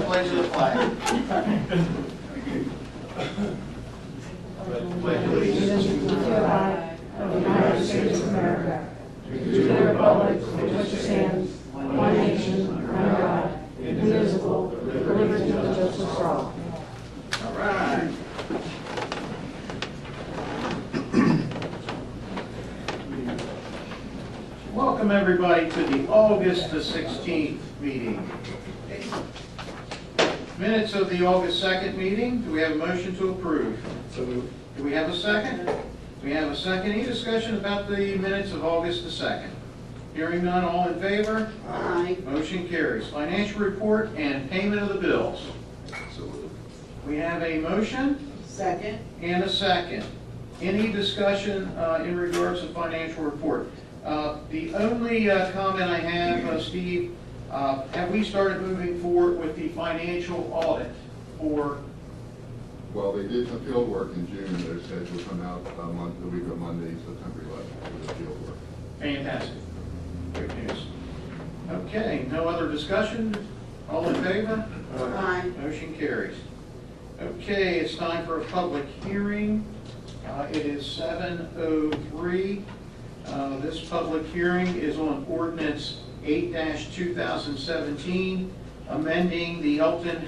pledge of the flag. Pledge allegiance to the flag of the United States of America, to the republic for which it stands, one nation, under God, indivisible, with liberty and justice for all. All right. Welcome everybody to the August the 16th meeting. Minutes of the August 2nd meeting. Do we have a motion to approve? So moved. Do we have a second? We have a second. Any discussion about the minutes of August the 2nd? Hearing none, all in favor? Aye. Motion carries. Financial report and payment of the bills. So moved. We have a motion Second. and a second. Any discussion in regards to financial report? The only comment I have, Steve, have we started moving forward with the financial audit for? Well, they did some field work in June, and their schedule will come out the week of Monday, September 11th, for the field work. Fantastic. Great news. Okay, no other discussion? All in favor? Aye. Motion carries. Okay, it's time for a public hearing. It is 7:03. This public hearing is on ordinance 8-2017, amending the Elkton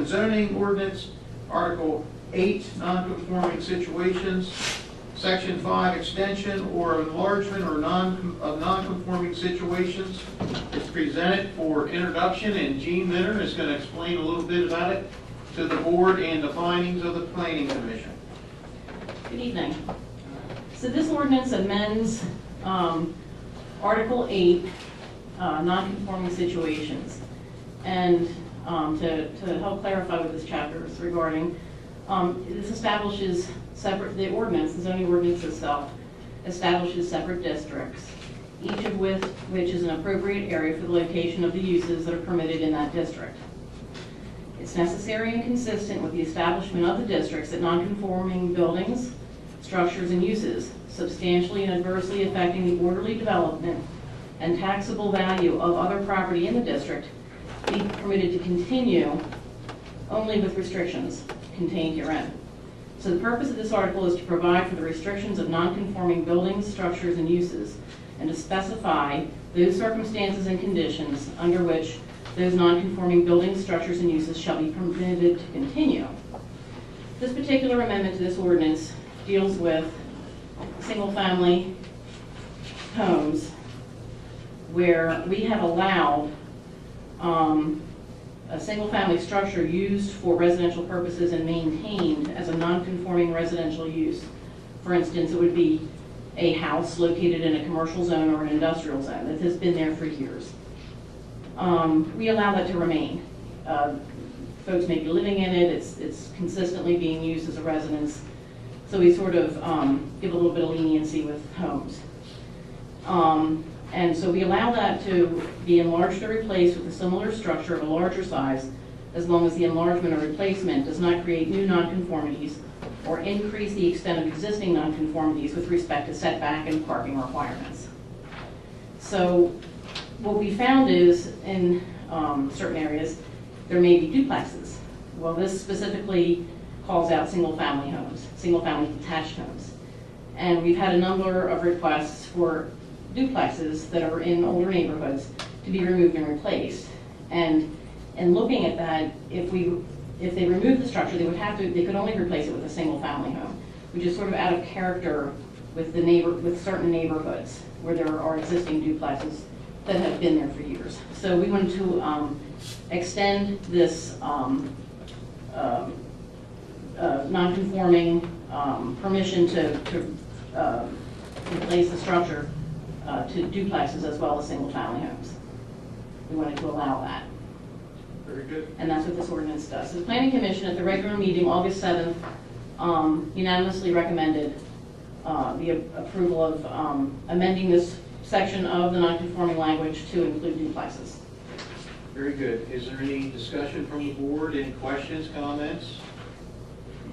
zoning ordinance, Article 8, non-conforming situations, Section 5, extension or enlargement or non-conforming situations. It's presented for introduction, and Gene Minner is going to explain a little bit about it to the board and the findings of the Planning Commission. Good evening. So this ordinance amends Article 8, non-conforming situations. And to help clarify what this chapter is regarding, this establishes the zoning ordinance itself establishes separate districts, each of which is an appropriate area for the location of the uses that are permitted in that district. It's necessary and consistent with the establishment of the districts that non-conforming buildings, structures, and uses substantially and adversely affecting the orderly development and taxable value of other property in the district be permitted to continue only with restrictions contained herein. So the purpose of this article is to provide for the restrictions of non-conforming buildings, structures, and uses, and to specify those circumstances and conditions under which those non-conforming buildings, structures, and uses shall be permitted to continue. This particular amendment to this ordinance deals with single-family homes where we have allowed a single-family structure used for residential purposes and maintained as a non-conforming residential use. For instance, it would be a house located in a commercial zone or an industrial zone that has been there for years. We allow that to remain. Folks may be living in it, it's consistently being used as a residence, so we sort of give a little bit of leniency with homes. And so we allow that to be enlarged or replaced with a similar structure of a larger size, as long as the enlargement or replacement does not create new nonconformities or increase the extent of existing nonconformities with respect to setback and parking requirements. So what we found is in certain areas, there may be duplexes. Well, this specifically calls out single-family homes, single-family detached homes. And we've had a number of requests for duplexes that are in older neighborhoods to be removed and replaced. And looking at that, if they remove the structure, they could only replace it with a single-family home, which is sort of out of character with certain neighborhoods where there are existing duplexes that have been there for years. So we wanted to extend this non-conforming permission to replace the structure to duplexes as well as single-family homes. We wanted to allow that. Very good. And that's what this ordinance does. So the Planning Commission at the regular meeting, August 7th, unanimously recommended the approval of amending this section of the non-conforming language to include duplexes. Very good. Is there any discussion from the board? Any questions, comments?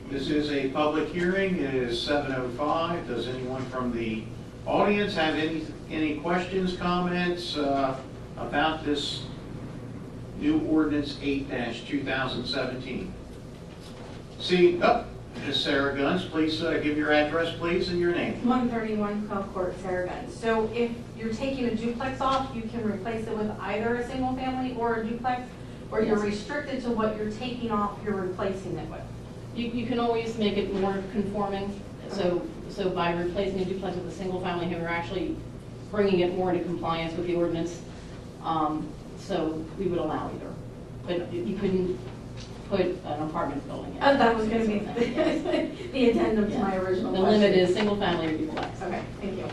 This is a public hearing. It is 7:05. Does anyone from the audience have any questions, comments about this new ordinance 8-2017. See, Ms. Sarah Guns, please give your address, please, and your name. 131 Cove Court, Saragons. So if you're taking a duplex off, you can replace it with either a single family or a duplex, or you're restricted to what you're taking off, you're replacing it with. You can always make it more conforming, so by replacing a duplex with a single family home, you're actually bringing it more into compliance with the ordinance. So we would allow either, but you couldn't put an apartment building in. That was going to be Yeah. the addendum to my original The question. limit is single family or duplex. Okay, thank you.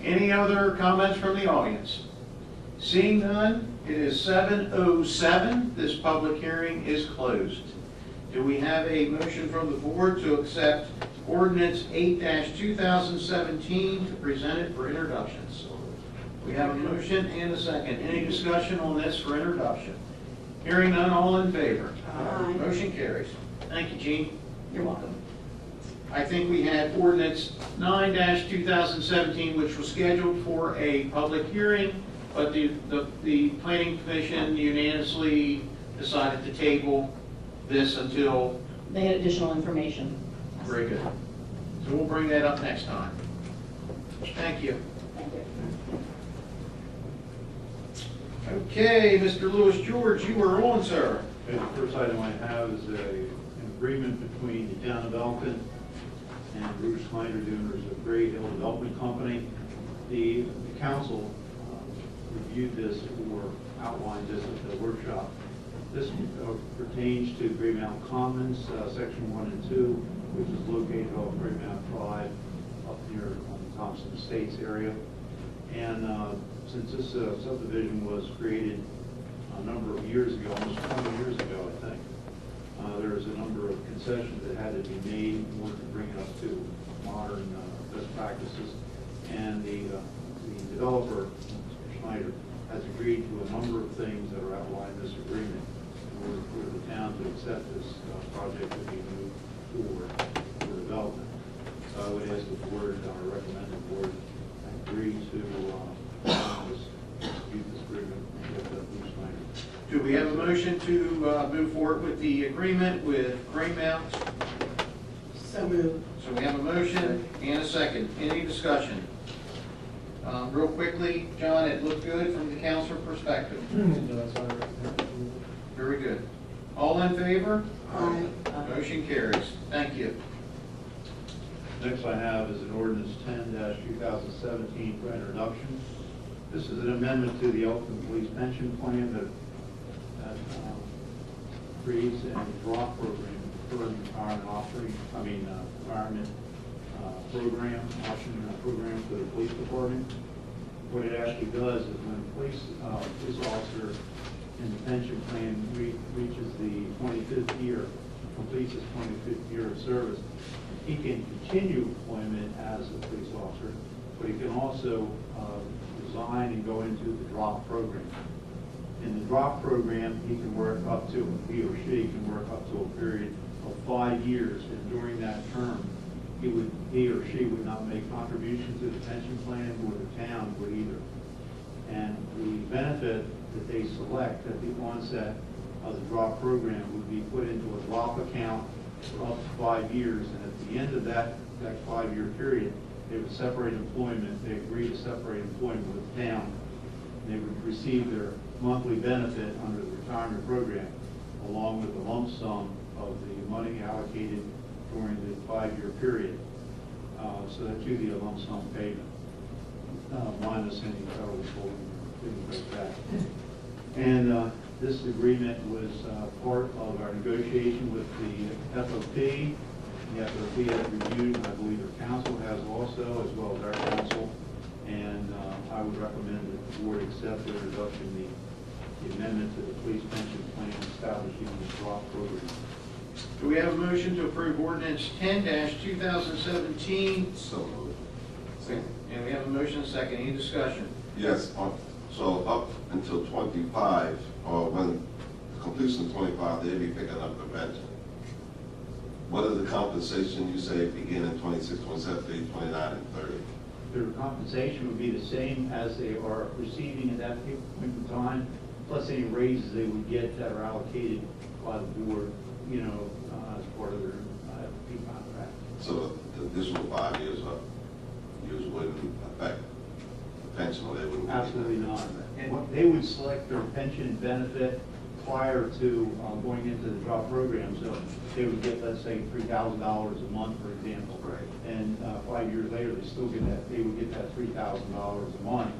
Any other comments from the audience? Seeing none, it is 7:07. This public hearing is closed. Do we have a motion from the board to accept ordinance 8-2017 to present it for introductions? We have a motion and a second. Any discussion on this for introduction? Hearing none, all in favor? Aye. Motion carries. Thank you, Gene. You're welcome. I think we had ordinance 9-2017, which was scheduled for a public hearing, but the planning commission unanimously decided to table this until, They had additional information. very good. So we'll bring that up next time. Thank you. Thank you. Okay, Mr. Lewis George, you are on, sir. Okay, the first item I have is an agreement between the town of Elkton and Bruce Snyder, the owners of Great Hill Development Company. The council reviewed this or outlined this at the workshop. This pertains to Gray Mountain Commons, section 1 and 2, which is located off Gray Mountain Drive up near Thompson Estates area. And since this subdivision was created a number of years ago, almost 20 years ago, I think, there was a number of concessions that had to be made in order to bring it up to modern best practices. And the developer, Mr. Schneider, has agreed to a number of things that are outlined in this agreement in order for the town to accept this project to be moved forward for development. So I would ask the board, or recommend the board, agree to execute this agreement with Bruce Snyder. Do we have a motion to move forward with the agreement with Greymount? So moved. So we have a motion and a second. Any discussion? Real quickly, John, it looked good from the council perspective. Very good. All in favor? Aye. Motion carries. Thank you. Next I have is an ordinance 10-2017 for introduction. This is an amendment to the Elkton Police Pension Plan that creates a drop program for the retirement option program for the police department. What it actually does is when a police officer in the pension plan reaches the 25th year, completes his 25th year of service, he can continue employment as a police officer, but he can also resign and go into the drop program. In the drop program, he can work up to, he or she can work up to a period of 5 years, and during that term, he or she would not make contributions to the pension plan, or the town would either. And the benefit that they select at the onset of the drop program would be put into a drop account for up to 5 years, and at the end of that 5-year period, they would separate employment. They agree to separate employment with the town, and they would receive their monthly benefit under the retirement program, along with the lump sum of the money allocated during the 5-year period. So that would be a lump sum payment, minus any federal withholding, things like that. And this agreement was part of our negotiation with the FOP. The FOP has reviewed, and I believe our council has also, as well as our council. And I would recommend that the board accept the introduction, the amendment to the police pension plan establishing the drop program. Do we have a motion to approve ordinance 10-2017? So moved. And we have a motion and a second. Any discussion? Yes, so up until 25, or when completion of 25, they'll be picking up the pension. What is the compensation you say beginning 26, 27, 29, and 30? Their compensation would be the same as they are receiving at that point in time. plus any raises they would get that are allocated by the board, you know, as part of their fee contract. So the additional 5 years up, years wouldn't affect the pension, or they wouldn't? Absolutely not. And they would select their pension benefit prior to going into the drop program. So they would get, let's say, $3,000 a month, for example. Right. And 5 years later, they still get that, they would get that $3,000 a month,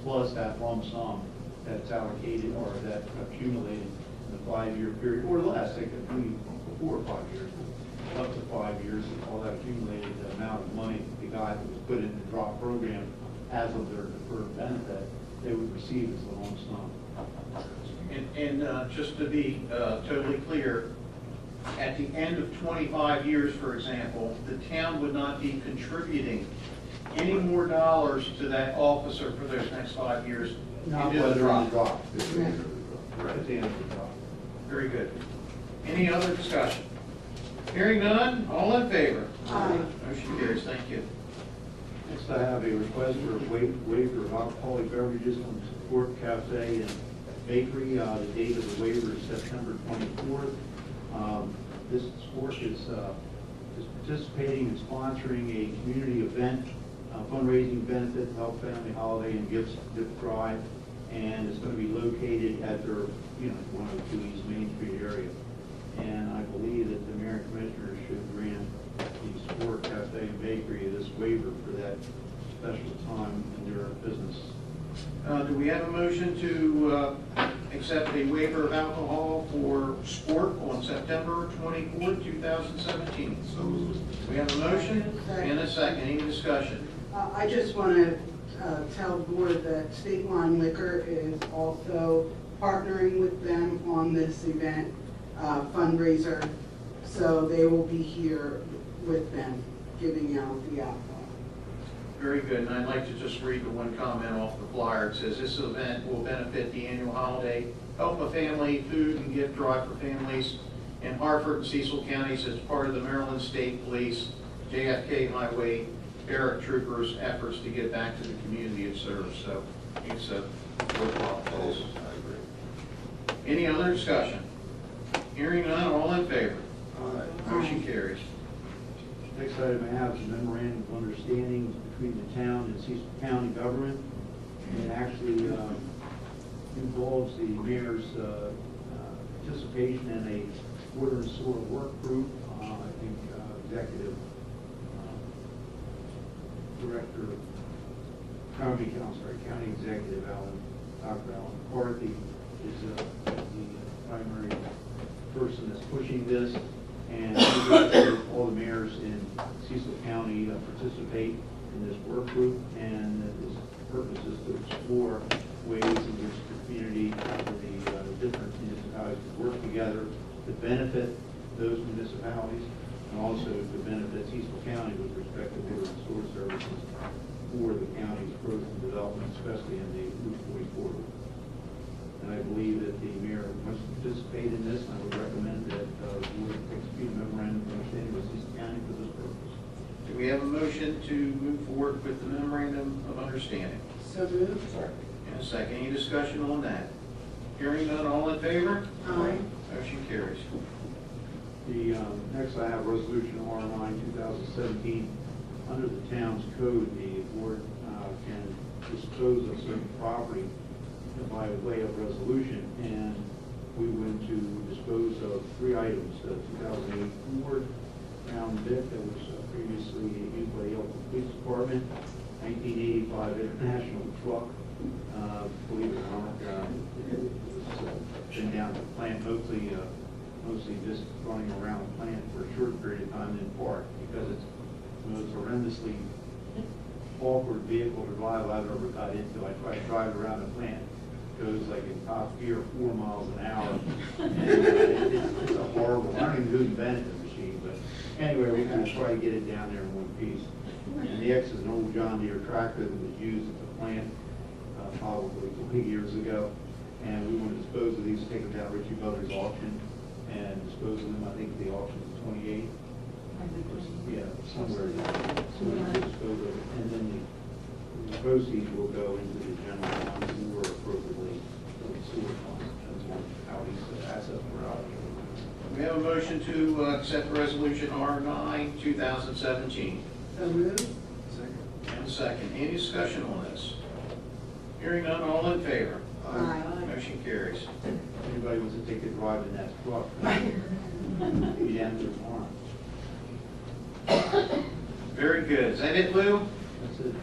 plus that lump sum that's allocated or that accumulated in the 5-year period, or less. They could be 4 or 5 years, up to 5 years, all that accumulated amount of money the guy that was put in the drop program as of their deferred benefit, they would receive as a lump sum. And just to be totally clear, at the end of 25 years, for example, the town would not be contributing any more dollars to that officer for those next 5 years Not into the whether drop. in the drop. It's the end of the drop. At the end of the drop. Very good. Any other discussion? Hearing none, all in favor? Aye. Motion carries, thank you. Next, I have a request for a waiver of alcoholic beverages from Support Cafe and Bakery. The date of the waiver is September 24th. This sport is participating and sponsoring a community event, fundraising benefit, help family holiday and gift drive, and it's going to be located at their, 102 East Main Street area. And I believe that the mayor and commissioners should grant the Sport Cafe and Bakery this waiver for that special time in their business. Do we have a motion to accept a waiver of alcohol for sport on September 24th, 2017? So moved. We have a motion and a second. Any discussion? I just want to tell the board that State Line Liquor is also partnering with them on this event fundraiser, so they will be here with them giving out the alcohol. Very good, and I'd like to just read the one comment off the flyer. It says, "This event will benefit the annual holiday, help a family, food and gift drive for families in Hartford and Cecil counties as part of the Maryland State Police JFK Highway paratroopers' efforts to get back to the community it serves." So it's a worthwhile cause. I agree. Any other discussion? Hearing none, all in favor? Aye. Motion carries. Next item I have is a memorandum of understanding between the town and Cecil County government. And it actually involves the mayor's participation in a water and sewer work group. I think executive director, county executive Dr. Alan McCarthy is the primary person that's pushing this. And all the mayors in Cecil County participate in this work group, and its purpose is to explore ways in which the community and the different municipalities can work together to benefit those municipalities, and also to benefit Cecil County with respect to water and sewer services for the county's growth and development, especially in the Route 40 corridor. And I believe that the mayor wants to participate in this, and I would recommend that the board execute a memorandum of understanding with Cecil County for this purpose. Do we have a motion to move forward with the memorandum of understanding? So moved. And a second. Any discussion on that? Hearing none, all in favor? Aye. Motion carries. The next I have resolution R9 2017. Under the town's code, the board can dispose of certain property by way of resolution, and we went to dispose of 3 items: 2008 Ford Crown Vic that was previously used by the Elkton Police Department, 1985 International truck. Believe it or not, it's been down to the plant, mostly just running around the plant for a short period of time in park, because it's the most horrendously awkward vehicle to drive I've ever got into. I tried to drive around the plant. Goes like in top gear 4 miles an hour. And it's a horrible, I don't even know who invented the machine, but anyway, we're going to try to get it down there in one piece. And the X is an old John Deere tractor that was used at the plant probably 20 years ago. And we want to dispose of these, take them down to Ritchie Brothers auction and dispose of them. I think the auction is 28. Yeah, somewhere in there. So we can dispose of it. And then the proceeds will go into the general fund more appropriately sewer fund, depends on how these assets were allocated. We have a motion to accept resolution R9, 2017. So moved. And a second. Any discussion on this? Hearing none, all in favor? Aye. Motion carries. Anybody wants to take a drive in that truck? Be down to tomorrow. Very good. Is that it, Lou? That's it.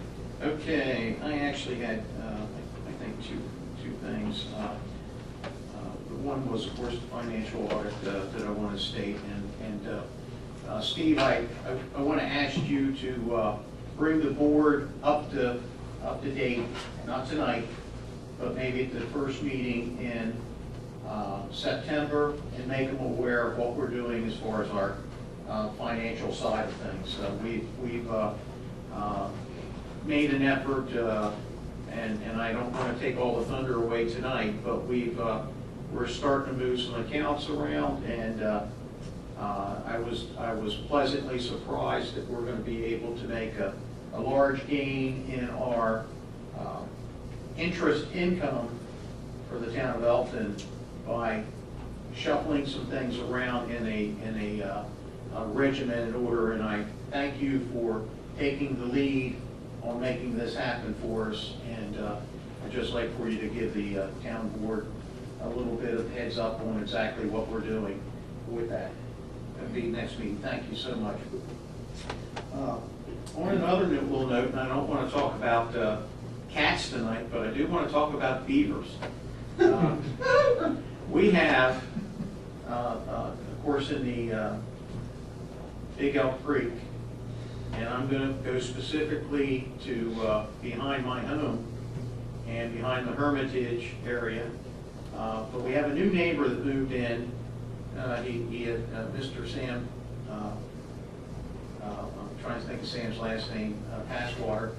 Okay, I actually had, I think, two things. One was, of course, the financial audit that I want to state. And Steve, I want to ask you to bring the board up to date, not tonight, but maybe at the first meeting in September, and make them aware of what we're doing as far as our financial side of things. We've made an effort, and I don't want to take all the thunder away tonight, but we're starting to move some accounts around, and I was pleasantly surprised that we're going to be able to make a large gain in our interest income for the town of Elkton by shuffling some things around in a regimented order, and I thank you for taking the lead on making this happen for us, and I'd just like for you to give the town board a little bit of heads up on exactly what we're doing with that. That'll be next meeting. Thank you so much. On another little note, and I don't want to talk about cats tonight, but I do want to talk about beavers. We have, of course, in the Big Elk Creek, and I'm going to go specifically to behind my home and behind the Hermitage area. But we have a new neighbor that moved in. He had Mr. Sam, I'm trying to think of Sam's last name, Passwater.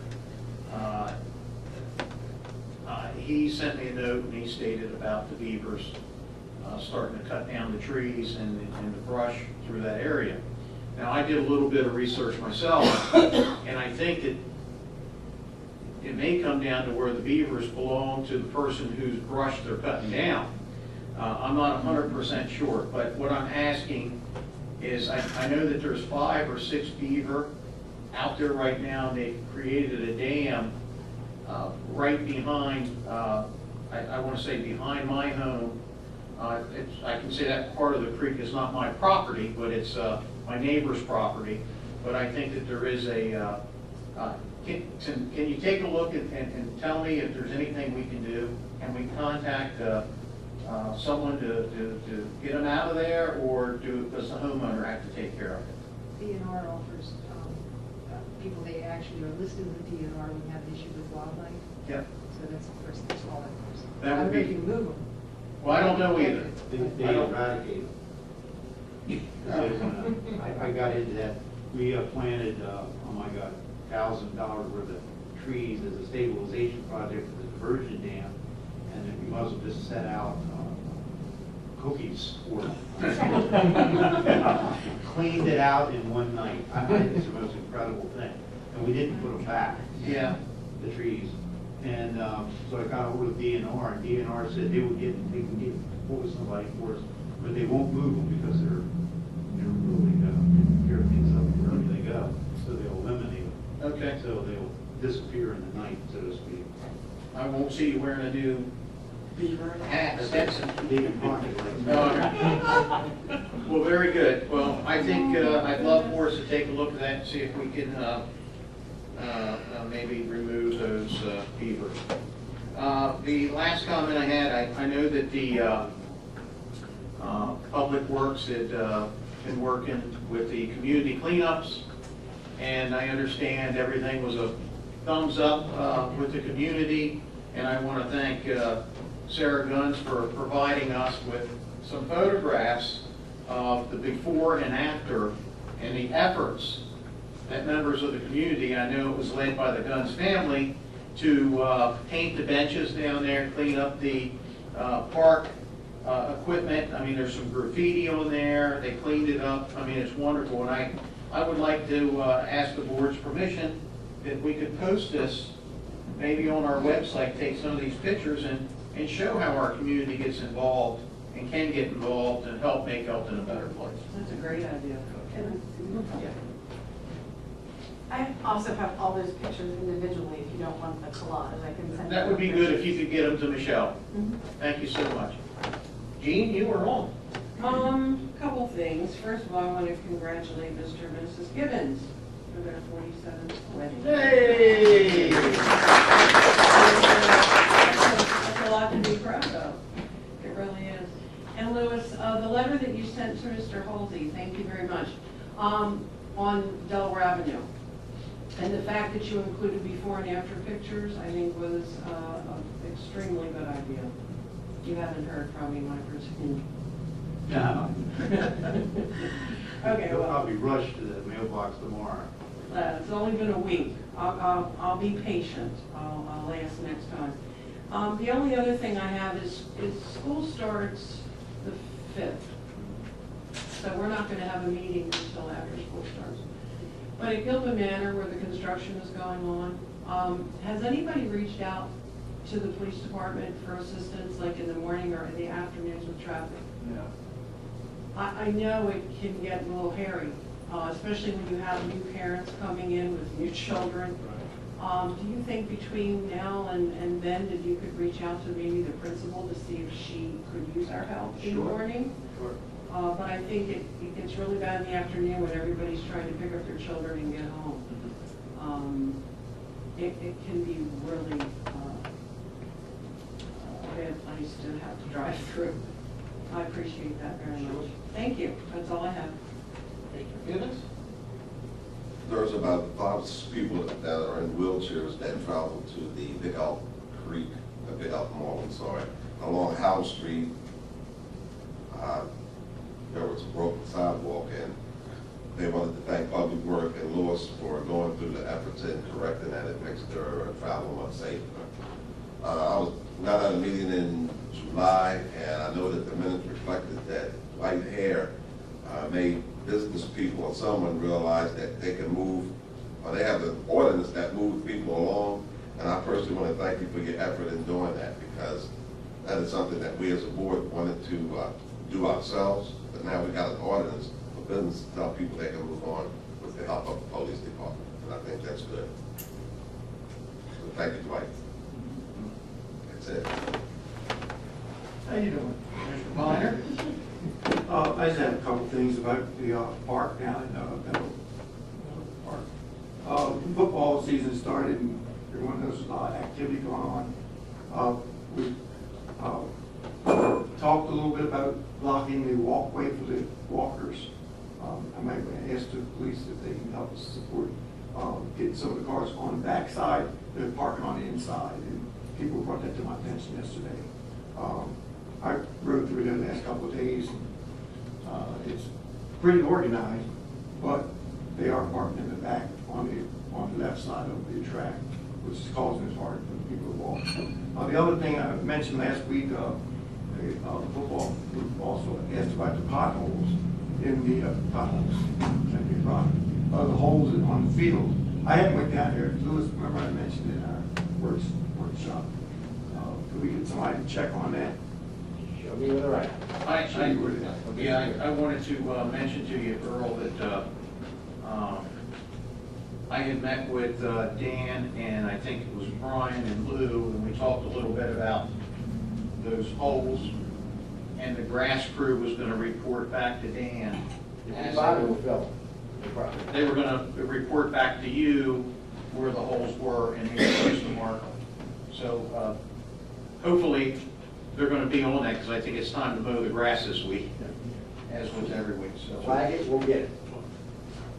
He sent me a note, and he stated about the beavers starting to cut down the trees and the brush through that area. Now, I did a little bit of research myself, and I think that it may come down to where the beavers belong to the person whose brush they're cutting down. I'm not 100% sure, but what I'm asking is, I know that there's 5 or 6 beaver out there right now, and they've created a dam right behind, I want to say behind my home. I can say that part of the creek is not my property, but it's my neighbor's property. But I think that there is a, can you take a look and tell me if there's anything we can do? Can we contact someone to get them out of there, or does the homeowner have to take care of it? DNR offers people, they actually are listed with DNR when you have an issue with wildlife. Yep. So that's the first, that's all that goes. That would I don't know if be- you can move them. Well, I don't know either. They eradicate them. I got into that. We planted, oh my God, $1,000 worth of trees as a stabilization project for the diversion dam, and then we might as well just set out cookies for them. Cleaned it out in one night. I think it's the most incredible thing. And we didn't put them back. Yeah. The trees. And so I got over with DNR, and DNR said they can get, pull somebody for us, but they won't move them because they're really taking care of things up wherever they go. So they'll eliminate them. Okay. So they'll disappear in the night, so to speak. I won't see you wearing a new hat, Stetson. David Pocket, like. No. Well, very good. Well, I think I'd love for us to take a look at that and see if we can maybe remove those beavers. The last comment I had, I know that the Public Works had been working with the community cleanups, and I understand everything was a thumbs up with the community, and I want to thank Sarah Guns for providing us with some photographs of the before and after and the efforts that members of the community, I know it was led by the Guns family, to paint the benches down there, clean up the park equipment. I mean, there's some graffiti on there. They cleaned it up. I mean, it's wonderful. And I would like to ask the board's permission if we could post this maybe on our website, take some of these pictures and and show how our community gets involved and can get involved and help make Elkton a better place. That's a great idea. I also have all those pictures individually, if you don't want the collage, I can send. That would be good if you could get them to Michelle. Mhm. Thank you so much. Jean, you are on. Couple things. First of all, I want to congratulate Mr. and Mrs. Gibbons for their 47th wedding. Hey! That's a lot to be proud of. It really is. And Louis, the letter that you sent to Mr. Halsey, thank you very much, on Delaware Avenue. And the fact that you included before and after pictures, I think was an extremely good idea. You haven't heard from him, I presume. No. Okay, He'll well, probably rush to the mailbox tomorrow. it's only been a week. I'll be patient. I'll ask next time. The only other thing I have is school starts the 5th. So we're not going to have a meeting until after school starts. But at Gilpin Manor, where the construction is going on, has anybody reached out to the police department for assistance, like in the morning or in the afternoons with traffic? Yeah. I know it can get a little hairy, especially when you have new parents coming in with new children. Do you think between now and then that you could reach out to maybe the principal to see if she could use our help in the Sure. morning? Sure. But I think it gets really bad in the afternoon when everybody's trying to pick up their children and get home. It can be really a bad place to have to drive through. I appreciate that very much. Thank you. That's all I have. Gibbons? There's about 5 people that are in wheelchairs that travel to the Big Elk Creek, Big Elk Mall, I'm sorry, along Howe Street. There was a broken sidewalk, and they wanted to thank Public Works and Lewis for going through the efforts in correcting that. It makes their travel much safer. I was not at a meeting in July, and I know that the minutes reflected that white hair made business people and someone realize that they can move, or they have an ordinance that moves people along. And I personally want to thank you for your effort in doing that, because that is something that we as a board wanted to do ourselves. But now we got an ordinance for business to tell people they can move on with the help of the police department. And I think that's good. So thank you, Dwight. That's it. How you doing? Mr. Minor? I just have a couple things about the park down in Meadow Park. Football season started, and everyone knows there's a lot of activity going on. We talked a little bit about blocking the walkway for the walkers. I might ask the police if they can help us support getting some of the cars on the back side. They're parking on the inside, and people brought that to my attention yesterday. I rode through there the last couple of days, and it's pretty organized, but they are parking in the back on the left side of the track, which is causing it hard for people to walk. The other thing I mentioned last week, the football group also asked about the potholes in the the holes on the field. I hadn't went down there. Louis, remember I mentioned in our workshop. Could we get somebody to check on that? I wanted to mention to you, Earl, that I had met with Dan, and I think it was Brian and Lou, and we talked a little bit about those holes, and the grass crew was going to report back to Dan. They were going to report back to you where the holes were, and he was supposed to mark them. So hopefully they're going to be on that, because I think it's time to mow the grass this week, as with every week. So Flag it, we'll get it.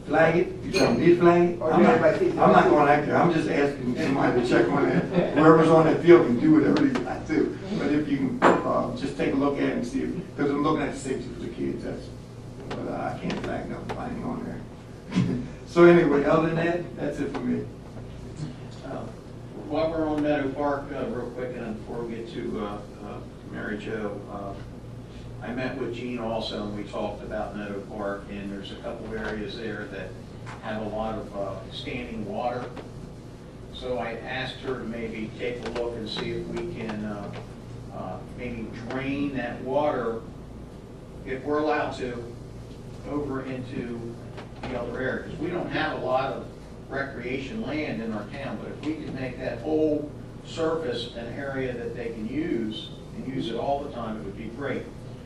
Flag it? You tell me to flag it? I'm not going out there. I'm just asking somebody to check on that. Whoever's on that field can do whatever they got to. But if you can just take a look at it and see, because I'm looking at the safety for the kids, but I can't flag nothing finding on there. So anyway, other than that, that's it for me. while we're on Meadow Park, real quick, and before we get to Mary Jo, I met with Jean also, and we talked about Meadow Park, and there's a couple areas there that have a lot of standing water. So I asked her to maybe take a look and see if we can maybe drain that water, if we're allowed to, over into the other area. Because we don't have a lot of recreation land in our town, but if we could make that whole surface an area that they can use and use it all the time, it would be great.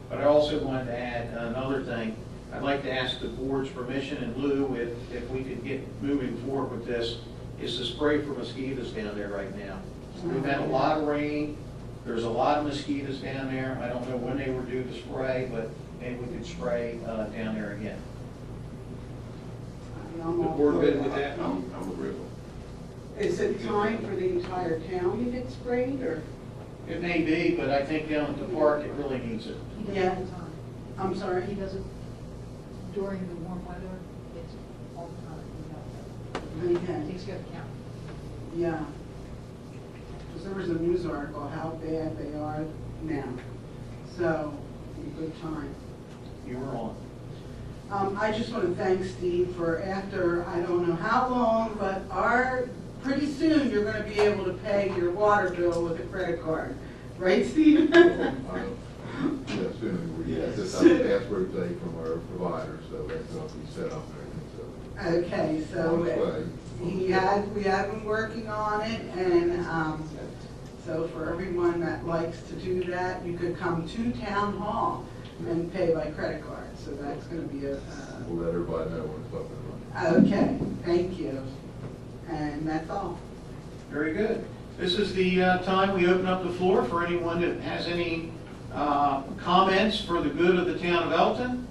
But I also wanted to add another thing. I'd like to ask the board's permission in lieu, if we could get moving forward with this, is to spray for mosquitoes down there right now. We've had a lot of rain. There's a lot of mosquitoes down there. I don't know when they were due to spray, but maybe we could spray down there again. The board good with that? I'm agreeable. Is it time for the entire town to get sprayed, or? It may be, but I think down at the park, it really needs it. He does it Yeah. all the time. I'm sorry? He does it during the warm weather, it's all the time. Okay, He takes care of the county. yeah. Because there was a news article how bad they are now, so, a good time. You were on. I just want to thank Steve for after, I don't know how long, but pretty soon you're going to be able to pay your water bill with a credit card. Right, Steve? Yes, soon, we just have a password thing from our provider, so that's going to be set up and everything, so. Okay, so we have been working on it, and so for everyone that likes to do that, you could come to Town Hall and pay by credit card. So that's going to be We'll let everybody know when it's up and running. okay, thank you. And that's all. Very good. This is the time we open up the floor for anyone that has any comments for the good of the town of Elkton.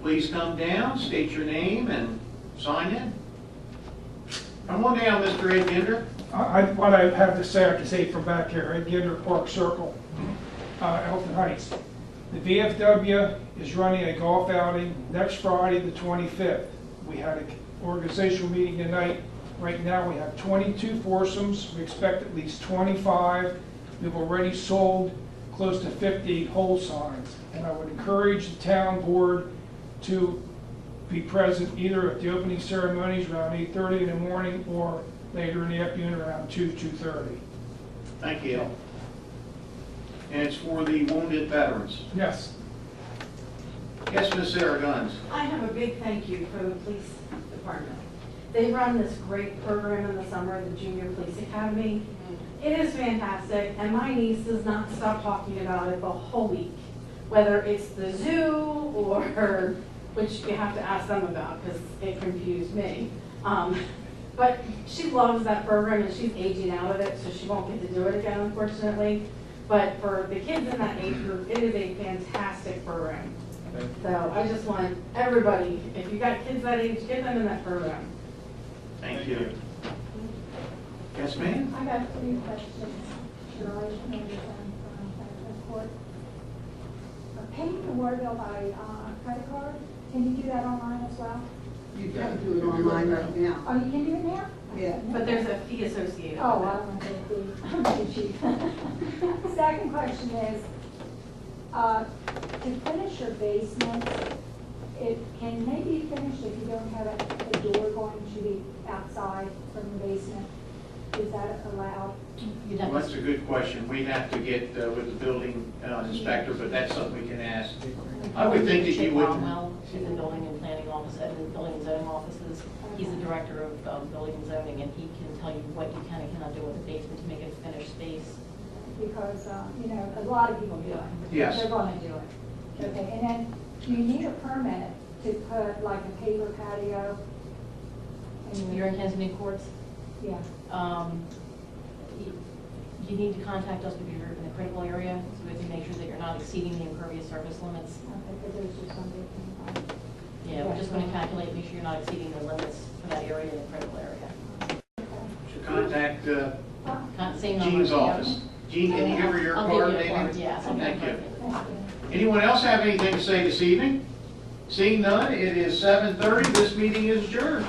Please come down, state your name, and sign in. Come on down, Mr. Ed Ginder. What I have to say, I can say from back here, Ed Ginder, Park Circle, Elkton Heights. The VFW is running a golf outing next Friday, the 25th. We had an organizational meeting tonight. Right now, we have 22 foursomes. We expect at least 25. We've already sold close to 50 hole signs. And I would encourage the town board to be present either at the opening ceremonies around 8:30 in the morning or later in the afternoon around 2:30. Thank you. And it's for the wounded veterans. Yes. Yes, Ms. Sarah Guns. I have a big thank you for the police department. They run this great program in the summer, the Junior Police Academy. It is fantastic, and my niece does not stop talking about it the whole week. Whether it's the zoo or which you have to ask them about because it confused me. But she loves that program and she's aging out of it, so she won't get to do it again, unfortunately. But for the kids in that age group, it is a fantastic program. So I just want everybody, if you got kids that age, get them in that program. Thank you. Yes, ma'am? I got 3 questions. Shirley Anderson from Court. Paying the water bill by credit card, can you do that online as well? You can do it online right now. Oh, you can do it now? Yeah. But there's a fee associated Oh, with I don't know if it Second question is, to finish your basement, it can maybe finish if you don't have a door going to the outside from the basement. Is that allowed? Well, that's a good question. We'd have to get with the building inspector, but that's something we can ask. I would think that you would. Cromwell, she's in building and planning office, and in building and zoning offices. He's the director of building and zoning, and he can tell you what you can and cannot do with the basement to make it a finished space. Because, a lot of people do it. Yes. They're going to do it. Okay, and then do you need a permit to put like a paper patio? You're in Kensington Courts? Yeah. You need to contact us if you're in a critical area, so we have to make sure that you're not exceeding the impervious surface limits. Okay, because there's just somebody. Yeah, we're just going to calculate, make sure you're not exceeding the limits for that area in the critical area. Should contact Same number. Jean's office. Jean, can you give her your I'll card, give you a card, maybe? yes. Thank you. Anyone else have anything to say this evening? Seeing none, it is 7:30. This meeting is adjourned.